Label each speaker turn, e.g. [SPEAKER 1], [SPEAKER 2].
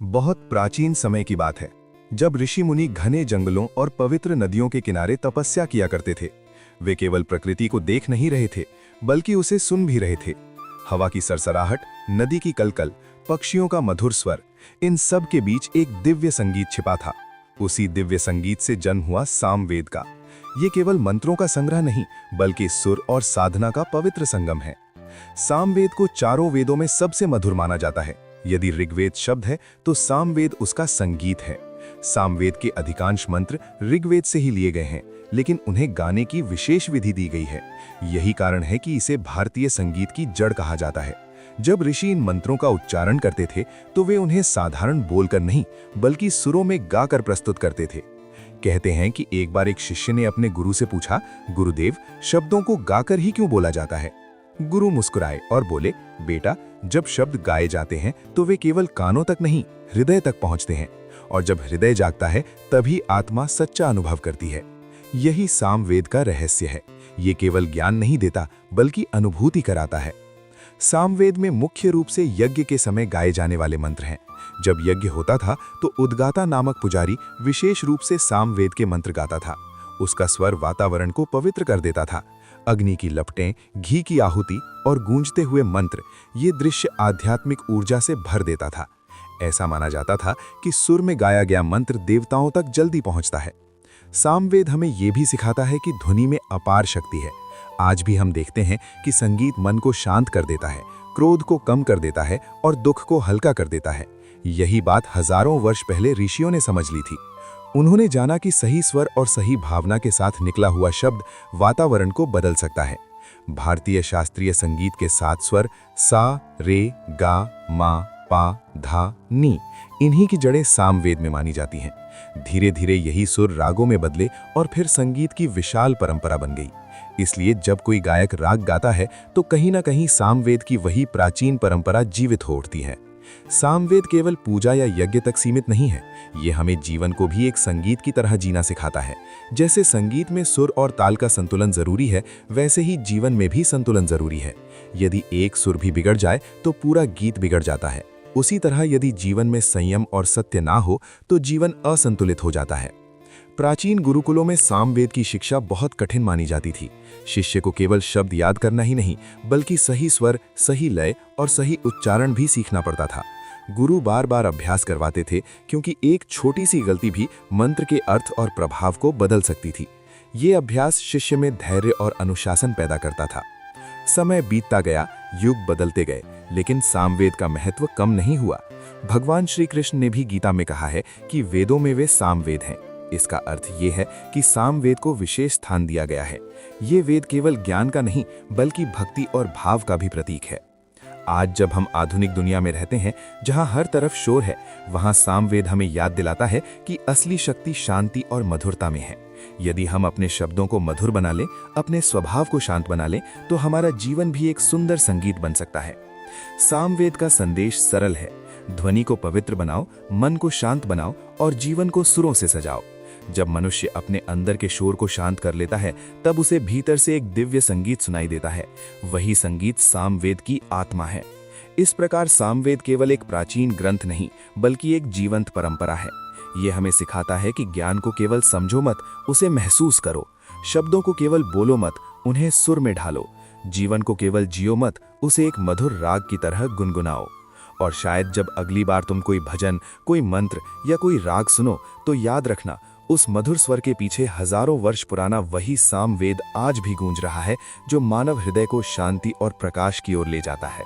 [SPEAKER 1] बहुत प्राचीन समय की बात है, जब ऋषि मुनि घने जंगलों और पवित्र नदियों के किनारे तपस्या किया करते थे। वे केवल प्रकृति को देख नहीं रहे थे, बल्कि उसे सुन भी रहे थे। हवा की सरसराहट, नदी की कलकल, पक्षियों का मधुर स्वर, इन सब के बीच एक दिव्य संगीत छिपा था। उसी दिव्य संगीत से जन्म हुआ सामवेद का। ये केवल मंत्रों का संग्रह नहीं, बल्कि सुर और साधना का पवित्र संगम है। सामवेद को चारों वेदों में सबसे मधुर माना जाता है। यदि ऋग्वेद शब्द है तो सामवेद उसका संगीत है। सामवेद के अधिकांश मंत्र ऋग्वेद से ही लिए गए हैं, लेकिन उन्हें गाने की विशेष विधि दी गई है। यही कारण है कि इसे भारतीय संगीत की जड़ कहा जाता है। जब ऋषि इन मंत्रों का उच्चारण करते थे तो वे उन्हें साधारण बोलकर नहीं, बल्कि सुरों में गाकर प्रस्तुत करते थे। कहते हैं कि एक बार एक शिष्य ने अपने गुरु से पूछा, गुरुदेव, शब्दों को गाकर ही क्यों बोला जाता है? गुरु मुस्कुराए और बोले, बेटा, जब शब्द गाए जाते हैं तो वे केवल कानों तक नहीं, हृदय तक पहुंचते हैं, और जब हृदय जागता है तभी आत्मा सच्चा अनुभव करती है। यही सामवेद का रहस्य है। ये केवल ज्ञान नहीं देता, बल्कि अनुभूति कराता है। सामवेद में मुख्य रूप से यज्ञ के समय गाए जाने वाले मंत्र हैं। जब यज्ञ होता था तो उद्गाता नामक पुजारी विशेष रूप से सामवेद के मंत्र गाता था। उसका स्वर वातावरण को पवित्र कर देता था। अग्नि की लपटें, घी की आहुति और गूंजते हुए मंत्र, ये दृश्य आध्यात्मिक ऊर्जा से भर देता था। ऐसा माना जाता था कि सुर में गाया गया मंत्र देवताओं तक जल्दी पहुंचता है। सामवेद हमें ये भी सिखाता है कि ध्वनि में अपार शक्ति है। आज भी हम देखते हैं कि संगीत मन को शांत कर देता है, क्रोध को कम कर देता है और दुख को हल्का कर देता है। यही बात हजारों वर्ष पहले ऋषियों ने समझ ली थी। उन्होंने जाना कि सही स्वर और सही भावना के साथ निकला हुआ शब्द वातावरण को बदल सकता है। भारतीय शास्त्रीय संगीत के 7 स्वर सा, रे, गा, मा, पा, धा, नी, इन्हीं की जड़ें सामवेद में मानी जाती हैं। धीरे धीरे यही सुर रागों में बदले और फिर संगीत की विशाल परंपरा बन गई। इसलिए जब कोई गायक राग गाता है तो कहीं ना कहीं सामवेद की वही प्राचीन परंपरा जीवित हो उठती है। सामवेद केवल पूजा या यज्ञ तक सीमित नहीं है, ये हमें जीवन को भी एक संगीत की तरह जीना सिखाता है। जैसे संगीत में सुर और ताल का संतुलन जरूरी है, वैसे ही जीवन में भी संतुलन जरूरी है। यदि एक सुर भी बिगड़ जाए तो पूरा गीत बिगड़ जाता है। उसी तरह यदि जीवन में संयम और सत्य ना हो तो जीवन असंतुलित हो जाता है। प्राचीन गुरुकुलों में सामवेद की शिक्षा बहुत कठिन मानी जाती थी। शिष्य को केवल शब्द याद करना ही नहीं, बल्कि सही स्वर, सही लय और सही उच्चारण भी सीखना पड़ता था। गुरु बार बार अभ्यास करवाते थे, क्योंकि एक छोटी सी गलती भी मंत्र के अर्थ और प्रभाव को बदल सकती थी। ये अभ्यास शिष्य में धैर्य और अनुशासन पैदा करता था। समय बीतता गया, युग बदलते गए, लेकिन सामवेद का महत्व कम नहीं हुआ। भगवान श्री कृष्ण ने भी गीता में कहा है कि वेदों में वे सामवेद हैं। इसका अर्थ ये है कि सामवेद को विशेष स्थान दिया गया है। ये वेद केवल ज्ञान का नहीं, बल्कि भक्ति और भाव का भी प्रतीक है। आज जब हम आधुनिक दुनिया में रहते हैं, जहां हर तरफ शोर है, वहां सामवेद हमें याद दिलाता है कि असली शक्ति शांति और मधुरता में है। यदि हम अपने शब्दों को मधुर बना लें, अपने स्वभाव को शांत बना लें, तो हमारा जीवन भी एक सुंदर संगीत बन सकता है। सामवेद का संदेश सरल है। ध्वनि को पवित्र बनाओ, मन को शांत बनाओ और जीवन को सुरों से सजाओ। जब मनुष्य अपने अंदर के शोर को शांत कर लेता है, तब उसे भीतर से एक दिव्य संगीत सुनाई देता है। वही संगीत सामवेद की आत्मा है। इस प्रकार सामवेद केवल एक प्राचीन ग्रंथ नहीं, बल्कि एक जीवंत परंपरा है। ये हमें सिखाता है कि ज्ञान को केवल समझो मत, उसे महसूस करो। शब्दों को केवल बोलो मत, उन्हें सुर में ढालो। जीवन को केवल जियो मत, उसे एक मधुर राग की तरह गुनगुनाओ। और शायद जब अगली बार तुम कोई भजन, कोई मंत्र या कोई राग सुनो, तो याद रखना, उस मधुर स्वर के पीछे हजारों वर्ष पुराना वही सामवेद आज भी गूंज रहा है, जो मानव हृदय को शांति और प्रकाश की ओर ले जाता है।